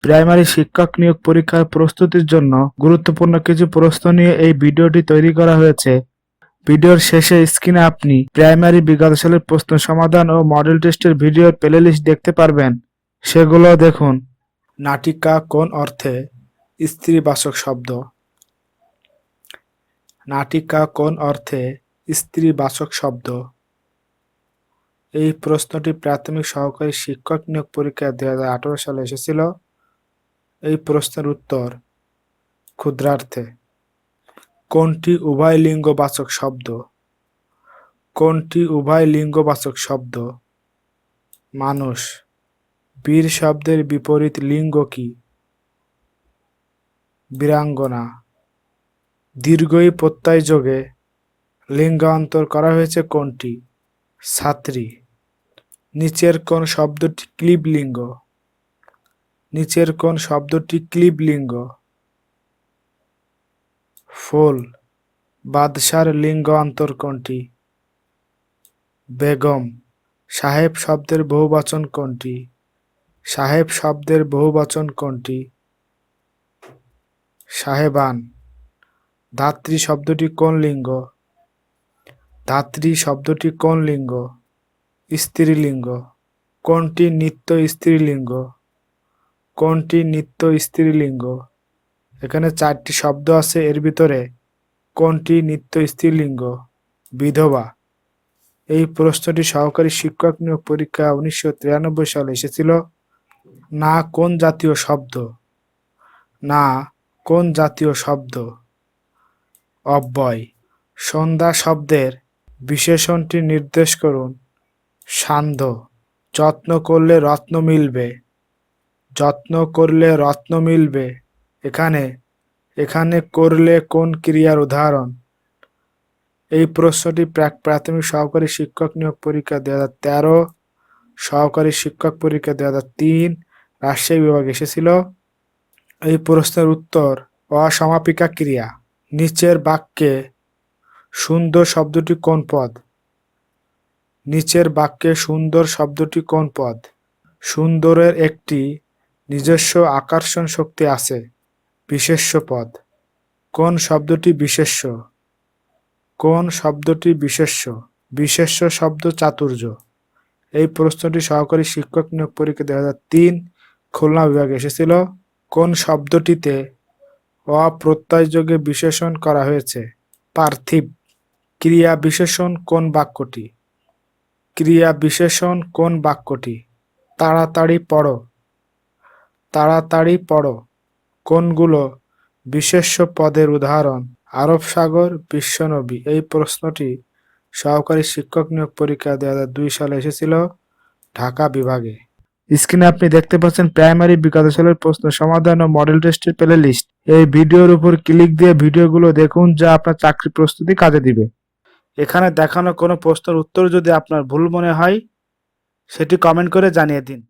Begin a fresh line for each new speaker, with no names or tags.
Primary শিক্ষক নিয়োগ পরীক্ষার প্রস্তুতির জন্য গুরুত্বপূর্ণ কিছু প্রশ্ন নিয়ে এই ভিডিওটি তৈরি করা হয়েছে। ভিডিওর শেষে স্ক্রিনে আপনি প্রাইমারি বিগত সালের প্রশ্ন সমাধান ও মডেল টেস্টের ভিডিওর প্লেলিস্ট দেখতে পারবেন, সেগুলো দেখুন। নাটিকা কোন অর্থে স্ত্রীবাচক শব্দ? নাটিকা কোন অর্থে স্ত্রীবাচক শব্দ? এই প্রশ্নটি প্রাথমিক সহকারী শিক্ষক নিয়োগ পরীক্ষায় 2018 সালে এসেছিল। এই প্রশ্নের উত্তর ক্ষুদ্রার্থে। কোনটি উভয় লিঙ্গবাচক শব্দ? কোনটি উভয় লিঙ্গবাচক শব্দ? মানুষ। বীর শব্দের বিপরীত লিঙ্গ কি? বীরাঙ্গনা। দীর্ঘই প্রত্যয় যোগে লিঙ্গান্তর করা হয়েছে কোনটি? ছাত্রী। নিচের কোন শব্দটি ক্লীব লিঙ্গ? নিচের কোন শব্দটি ক্লীব লিঙ্গ? ফুল। বাদশার লিঙ্গান্তর কোনটি? বেগম। সাহেব শব্দের বহুবচন কোনটি? সাহেব শব্দের বহুবচন কোনটি? সাহেবান। ধাত্রী শব্দটি কোন লিঙ্গ? ধাত্রী শব্দটি কোন লিঙ্গ? স্ত্রীলিঙ্গ। কোনটি নিত্য স্ত্রীলিঙ্গ? কোনটি নিত্য স্ত্রীলিঙ্গ? এখানে 4টি শব্দ আছে, এর ভিতরে কোনটি নিত্য স্ত্রীলিঙ্গ? বিধবা। এই প্রশ্নটি সহকারী শিক্ষক নিয়োগ পরীক্ষা 1993 সালে এসেছিল। না কোন জাতীয় শব্দ? না কোন জাতীয় শব্দ? অব্যয়। সন্ধ্যা শব্দের বিশেষণটি নির্দেশ করুন। সান্ধ্য। যত্ন করলে রত্ন মিলবে। যত্ন করলে রত্ন মিলবে। এখানে করলে কোন ক্রিয়ার উদাহরণ? এই প্রশ্নটি প্রাথমিক সহকারী শিক্ষক নিয়োগ পরীক্ষা 2013, সহকারী শিক্ষক পরীক্ষা 2003 রাজশাহী বিভাগে এসেছিল। এই প্রশ্নের উত্তর অসমাপিকা ক্রিয়া। নিচের বাক্যে সুন্দর শব্দটি কোন পদ? নিচের বাক্যে সুন্দর শব্দটি কোন পদ? সুন্দরের একটি নিজস্ব আকর্ষণ শক্তি আছে। বিশেষ্য পদ। কোন শব্দটি বিশেষ্য? কোন শব্দটি বিশেষ্য? বিশেষ্য শব্দ চাতুর্য। এই প্রশ্নটি সহকারী শিক্ষক নিয়োগ পরীক্ষা 2003 খুলনা বিভাগে এসেছিল। কোন শব্দটিতে অপ্রত্যয়যোগে বিশেষণ করা হয়েছে? পার্থিব। ক্রিয়া বিশেষণ কোন বাক্যটি? ক্রিয়া বিশেষণ কোন বাক্যটি? তাড়াতাড়ি পড়ো। তাড়াতাড়ি পড়ো। কোনগুলো বিশেষ্য পদের উদাহরণ? আরব সাগর, বিশ্বনবী। এই প্রশ্নটি সহকারী শিক্ষক নিয়োগ পরীক্ষা 2002 সালে এসেছিল ঢাকা বিভাগে। স্ক্রিনে আপনি দেখতে পাচ্ছেন প্রাইমারি বিগত সালের প্রশ্ন সমাধান ও মডেল টেস্টের প্লেলিস্ট। এই ভিডিওর উপর ক্লিক দিয়ে ভিডিওগুলো দেখুন, যা আপনার চাকরি প্রস্তুতি কাজে দিবে। এখানে দেখানো কোনো প্রশ্নের উত্তর যদি আপনার ভুল মনে হয়, সেটি কমেন্ট করে জানিয়ে দিন।